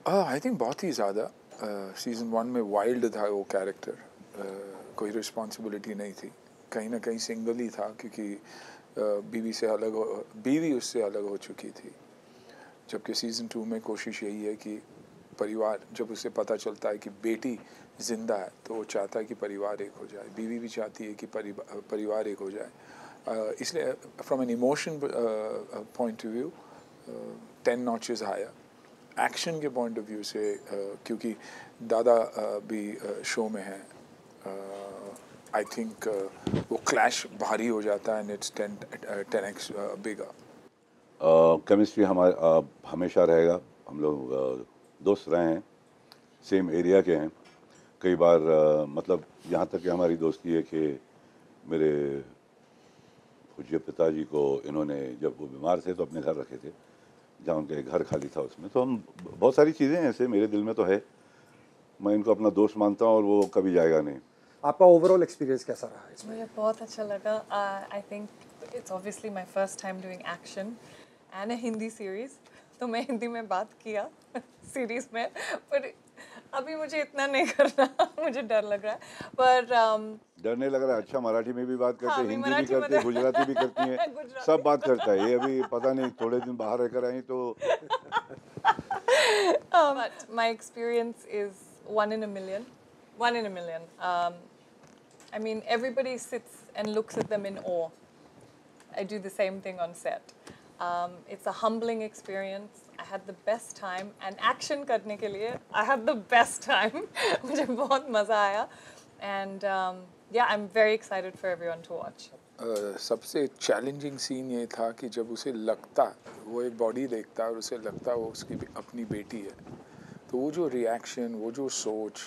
I think बहुत ही ज़्यादा। Season 1 में वाइल्ड था वो कैरेक्टर, कोई रिस्पॉन्सिबिलिटी नहीं थी, कहीं ना कहीं सिंगल ही था क्योंकि बीवी उससे अलग हो चुकी थी। जबकि सीज़न 2 में कोशिश यही है कि परिवार, जब उसे पता चलता है कि बेटी ज़िंदा है तो वो चाहता है कि परिवार एक हो जाए, बीवी भी चाहती है कि परिवार एक हो जाए। इसलिए from an emotion point of view 10 notches higher. Action के पॉइंट ऑफ व्यू से क्योंकि दादा भी शो में है, आई थिंक वो क्लैश भारी हो जाता है and it's 10x bigger. Chemistry हमारा हमेशा रहेगा। हम लोग दोस्त रहे हैं, सेम एरिया के हैं। कई बार मतलब यहाँ तक कि हमारी दोस्ती है कि मेरे पूज्य पिताजी को इन्होंने, जब वो बीमार थे तो अपने घर रखे थे, जहाँ उनके घर खाली था उसमें। तो हम बहुत सारी चीज़ें ऐसे मेरे दिल में तो है, मैं इनको अपना दोस्त मानता हूँ और वो कभी जाएगा नहीं। आपका ओवरऑल एक्सपीरियंस कैसा रहा इसमें? मुझे बहुत अच्छा लगा। I think it's obviously my first time doing action and a Hindi series, तो मैं हिंदी में बात किया सीरीज़ में, पर अभी मुझे इतना नहीं करना मुझे डर लग रहा है, पर डर नहीं लग रहा है? अच्छा, मराठी में भी बात करते हाँ, हैं, मैं हिंदी भी मराठी करते हैं, मध्ये गुजराती भी करती हैं, सब बात करता है ये। अभी पता नहीं थोड़े दिन बाहर रहकर आई तो but my experience is one in a million. I mean, everybody sits and looks at them in awe. I do the same thing on set. It's a humbling experience. I had the best time, and action करने के लिए I had the best time. मुझे बहुत मज़ा आया, and yeah, I'm very excited for everyone to watch. सबसे challenging scene ये था कि जब उसे लगता, वो एक बॉडी देखता है और उसे लगता वो उसकी अपनी बेटी है, तो वो जो रिएक्शन, वो जो सोच,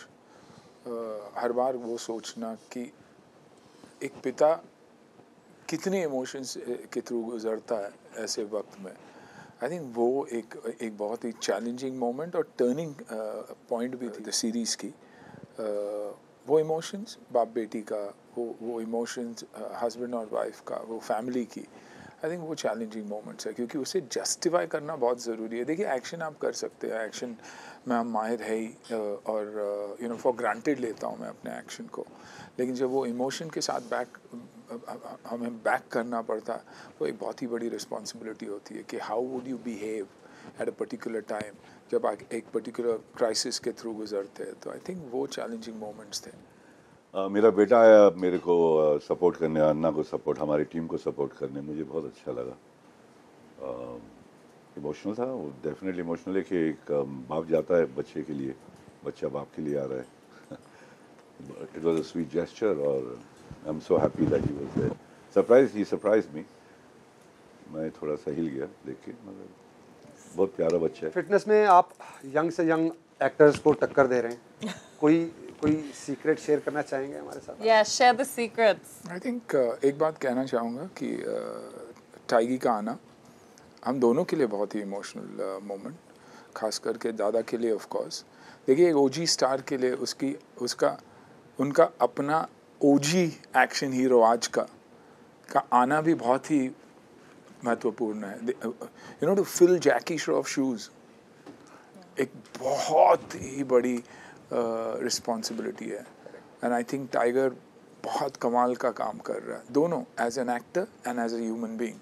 हर बार वो सोचना कि एक पिता कितने इमोशंस के थ्रू गुजरता है ऐसे वक्त में। आई थिंक वो एक बहुत ही चैलेंजिंग मोमेंट और टर्निंग पॉइंट भी थी सीरीज़ की। वो इमोशंस बाप बेटी का, वो इमोशंस हस्बैंड और वाइफ का, वो फैमिली की, आई थिंक वो चैलेंजिंग मोमेंट्स है क्योंकि उसे जस्टिफाई करना बहुत ज़रूरी है। देखिए, एक्शन आप कर सकते हैं, एक्शन में हम माहिर है ही, और यू नो फॉर ग्रांटेड लेता हूँ मैं अपने एक्शन को, लेकिन जब वो इमोशन के साथ हमें बैक करना पड़ता, वो एक बहुत ही बड़ी रिस्पॉन्सिबिलिटी होती है कि how would you behave at a particular time जब आप एक पर्टिकुलर क्राइसिस के थ्रू गुजरते हैं। तो आई थिंक वो चैलेंजिंग मोमेंट्स थे। मेरा बेटा आया मेरे को सपोर्ट करने, अन्ना को सपोर्ट, हमारी टीम को सपोर्ट करने, मुझे बहुत अच्छा लगा। इमोशनल था वो, डेफिनेटली इमोशनल है कि एक बाप जाता है बच्चे के लिए, बच्चा बाप के लिए आ रहा है। It was a sweet gesture और I am so happy that he was there. He surprise me. मैं थोड़ा सा हिल गया देख के, मगर बहुत प्यारा बच्चा है। फिटनेस में आप यंग से यंग एक्टर्स को टक्कर दे रहे हैं, कोई कोई सीक्रेट शेयर करना चाहेंगे हमारे साथ? Yeah, share the secrets. I think एक बात कहना चाहूँगा कि टाइगी का आना हम दोनों के लिए बहुत ही इमोशनल मोमेंट, खास करके दादा के लिए ऑफ कोर्स। देखिए, एक ओजी स्टार के लिए उनका अपना ओजी एक्शन हीरो आज का आना भी बहुत ही महत्वपूर्ण है। You know, to fill Jackie Shroff shoes एक बहुत ही बड़ी रिस्पॉन्सिबिलिटी है, एंड आई थिंक टाइगर बहुत कमाल का काम कर रहा है, दोनों as an actor and as a human being.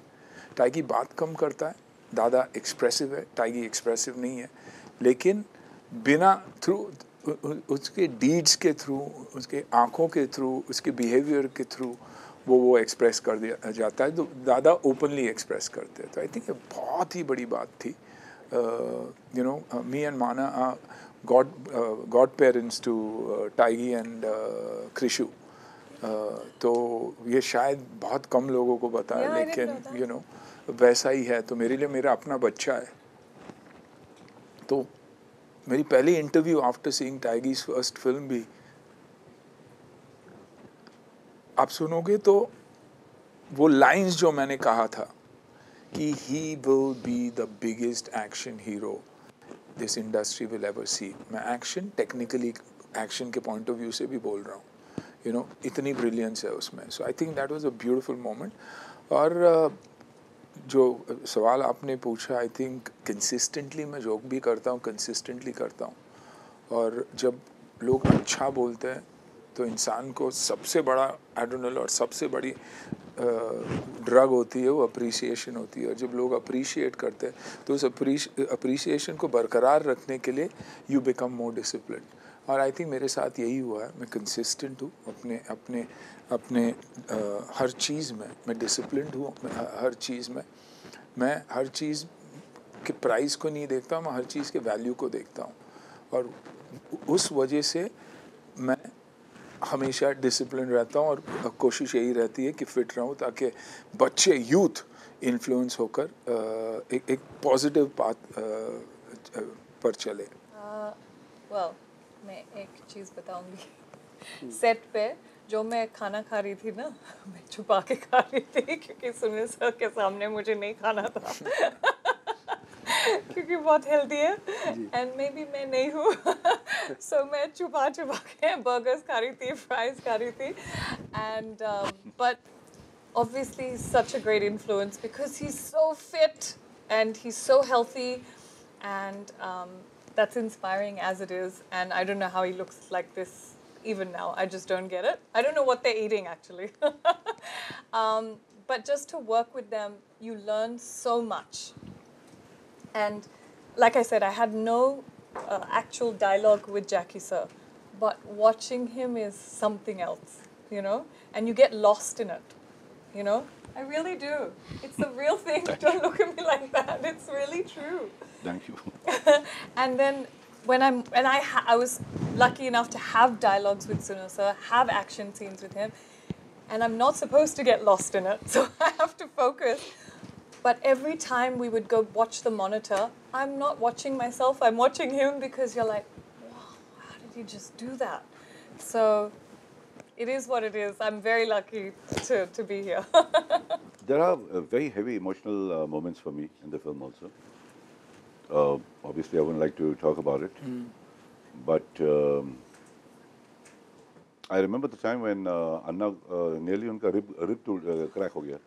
टाइगी बात कम करता है, दादा एक्सप्रेसिव है, टाइगी एक्सप्रेसिव नहीं है, लेकिन बिना थ्रू उसके डीड्स के थ्रू, उसके आँखों के थ्रू, उसके बिहेवियर के थ्रू वो एक्सप्रेस कर दिया जाता है, तो दादा ओपनली एक्सप्रेस करते हैं। तो आई थिंक ये बहुत ही बड़ी बात थी। You know, me and Mana are godparents to Taigi and Krishu. तो ये शायद बहुत कम लोगों को पता है, Yeah, I didn't know लेकिन that. यू नो वैसा ही है। तो मेरे लिए मेरा अपना बच्चा है। तो मेरी पहली इंटरव्यू आफ्टर सीइंग टाइगीज फर्स्ट फिल्म भी आप सुनोगे तो वो लाइंस जो मैंने कहा था कि he will be the biggest action hero this industry will ever see, मैं एक्शन टेक्निकली एक्शन के पॉइंट ऑफ व्यू से भी बोल रहा हूँ, यू नो इतनी ब्रिलियंस है उसमें। So I think that was a beautiful moment. और जो सवाल आपने पूछा, आई थिंक कंसिस्टेंटली मैं जोक भी करता हूँ, कंसिस्टेंटली करता हूँ, और जब लोग अच्छा बोलते हैं तो इंसान को सबसे बड़ा एड्रेनल और सबसे बड़ी ड्रग होती है वो अप्रिसिएशन होती है, और जब लोग अप्रिशिएट करते हैं तो उस अप्रिसिएशन को बरकरार रखने के लिए यू बिकम मोर डिसिप्लिन, और आई थिंक मेरे साथ यही हुआ है। मैं कंसिस्टेंट हूँ अपने अपने अपने हर चीज़ में, मैं डिसिप्लिन्ड हूँ हर चीज़ में। मैं हर चीज़ के प्राइस को नहीं देखता हूँ, मैं हर चीज़ के वैल्यू को देखता हूँ, और उस वजह से मैं हमेशा डिसिप्लिन रहता हूँ, और कोशिश यही रहती है कि फिट रहूँ ताकि बच्चे यूथ इन्फ्लुएंस होकर एक पॉजिटिव पाथ पर चले। well, मैं एक चीज़ बताऊंगी। सेट पे जो मैं खाना खा रही थी ना, मैं छुपा के खा रही थी क्योंकि सुनील सर के सामने मुझे नहीं खाना था क्योंकि बहुत हेल्दी है, एंड मे बी मैं नहीं हूँ सो मैं छुपा छुपा के बर्गर्स खा रही थी, फ्राइज खा रही थी, and but obviously he's such a great influence because he's so fit and he's so healthy, and that's inspiring as it is, and I don't know how he looks like this even now. I just don't get it. I don't know what they're eating actually. But just to work with them, you learn so much. And like I said, I had no actual dialogue with Jackie sir, but watching him is something else, you know, and you get lost in it, you know. I really do. It's a real thing. Don't look at me like that. It's really true. Thank you. And then when I was lucky enough to have dialogues with Sunil sir, have action scenes with him, and I'm not supposed to get lost in it, so I have to focus. But every time we would go watch the monitor, I'm not watching myself, I'm watching him, because you're like, wow, how did he just do that? So it is what it is. I'm very lucky to be here. There are very heavy emotional moments for me in the film also. Obviously, I wouldn't like to talk about it. But I remember the time when Anna nearly उनका rib crack हो गया.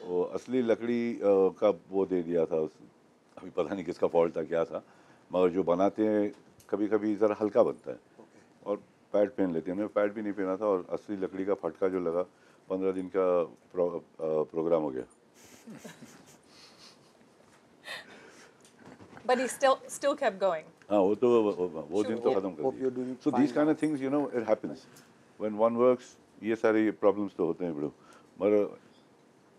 वो असली लकड़ी का वो दे दिया था, अभी पता नहीं किसका फॉल्ट था क्या था, मगर जो बनाते हैं कभी कभी ज़रा हल्का बनता है और पैड पहन लेते हैं। उन्हें पैड भी नहीं पहना था और असली लकड़ी का फटका जो लगा 15 दिन का प्रोग्राम हो गया। But he still kept going. हाँ, वो दिन तो ख़त्म कर दिया। So these kind of things, you know, it happens when one works. ये सारे problems तो होते हैं बड़ो, मगर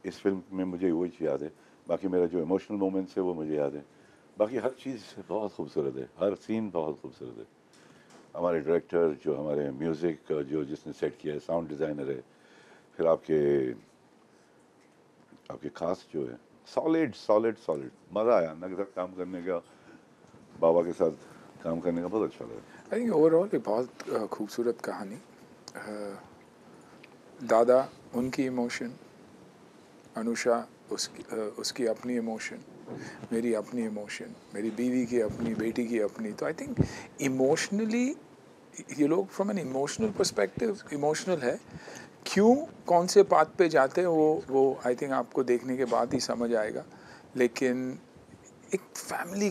इस फिल्म में मुझे वो चीज़ याद है। बाकी मेरा जो इमोशनल मोमेंट्स है वो मुझे याद है। बाकी हर चीज़ बहुत खूबसूरत है, हर सीन बहुत खूबसूरत है। हमारे डायरेक्टर जो हमारे म्यूज़िक जो जिसने सेट किया है, साउंड डिज़ाइनर है, फिर आपके कास्ट जो है सॉलिड मज़ा आया ना के साथ काम करने का, बाबा के साथ काम करने का बहुत अच्छा लगा। आई थिंक ओवरऑल ये बहुत खूबसूरत कहानी। दादा उनकी इमोशन, अनुषा उसकी अपनी इमोशन, मेरी अपनी इमोशन, मेरी बीवी की अपनी, बेटी की अपनी। तो आई थिंक इमोशनली ये लोग from an emotional perspective emotional है। क्यों कौन से पाथ पे जाते हैं वो आई थिंक आपको देखने के बाद ही समझ आएगा। लेकिन एक फैमिली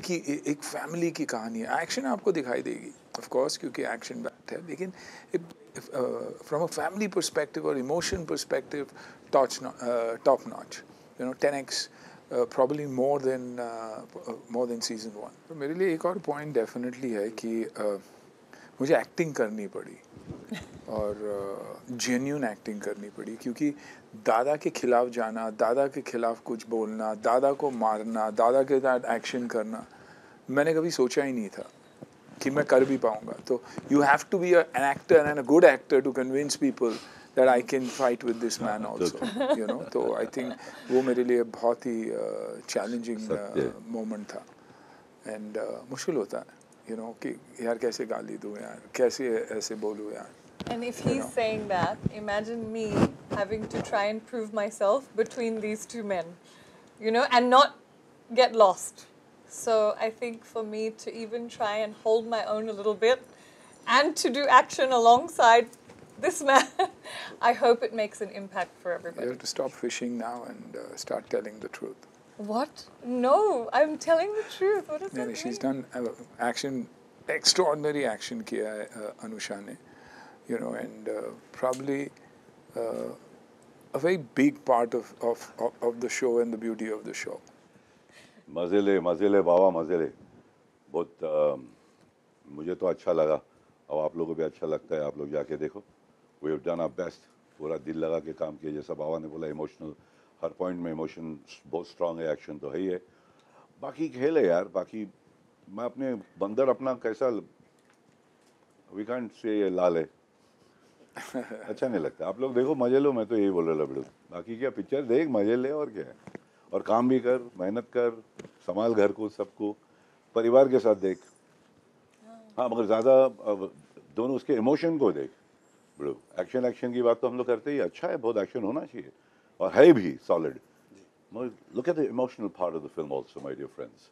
की कहानी है। एक्शन आपको दिखाई देगी ऑफ कोर्स क्योंकि एक्शन बैक्ड है, लेकिन फ्रॉम अ फैमिली पर्सपेक्टिव और emotion perspective top notch, you know, 10x probably more than season 1। तो मेरे लिए एक और पॉइंट डेफिनेटली है कि मुझे एक्टिंग करनी पड़ी और जेन्युइन एक्टिंग करनी पड़ी, क्योंकि दादा के खिलाफ जाना, दादा के खिलाफ कुछ बोलना, दादा को मारना, दादा के साथ एक्शन करना मैंने कभी सोचा ही नहीं था कि मैं कर भी पाऊंगा। तो you have to be an actor and a good actor to convince people that I can fight with this man also, you know। तो I think वो मेरे लिए बहुत ही challenging moment था, and मुश्किल होता है, you know, कि यार कैसे गाली दूँ यार, कैसे ऐसे बोलूँ यार। And if he's saying that, imagine me having to try and prove myself between these two men, you know, and not get lost. So I think for me to even try and hold my own a little bit and to do action alongside this man, I hope it makes an impact for everybody. You have to stop fishing now and start telling the truth. What? No, I'm telling the truth. What does that And she's mean? done action, extraordinary action किया है अनुषा ने, you know, and probably a very big part of the show and the beauty of the show. मज़े ले बाबा मज़े ले, बहुत मुझे तो अच्छा लगा, और आप लोगों को भी अच्छा लगता है, आप लोग जाके देखो। We have done our best, पूरा दिल लगा के काम किया, जैसा बाबा ने बोला इमोशनल, हर पॉइंट में इमोशन बहुत स्ट्रांग है, एक्शन तो है ही है, बाकी खेल है यार, बाकी मैं अपने बंदर अपना कैसा, वी कांट से लाल है, अच्छा नहीं लगता। आप लोग देखो मजे लो, मैं तो यही बोल रहा लबड़ू, बाकी क्या पिक्चर देख मजे ले और क्या है, और काम भी कर, मेहनत कर, संभाल घर को, सबको परिवार के साथ देख। हाँ मगर ज़्यादा दोनों उसके इमोशन को देख बड़ो, एक्शन की बात तो हम लोग करते ही, अच्छा है, बहुत एक्शन होना चाहिए और है भी solid, look at the emotional part of the film also my dear friends.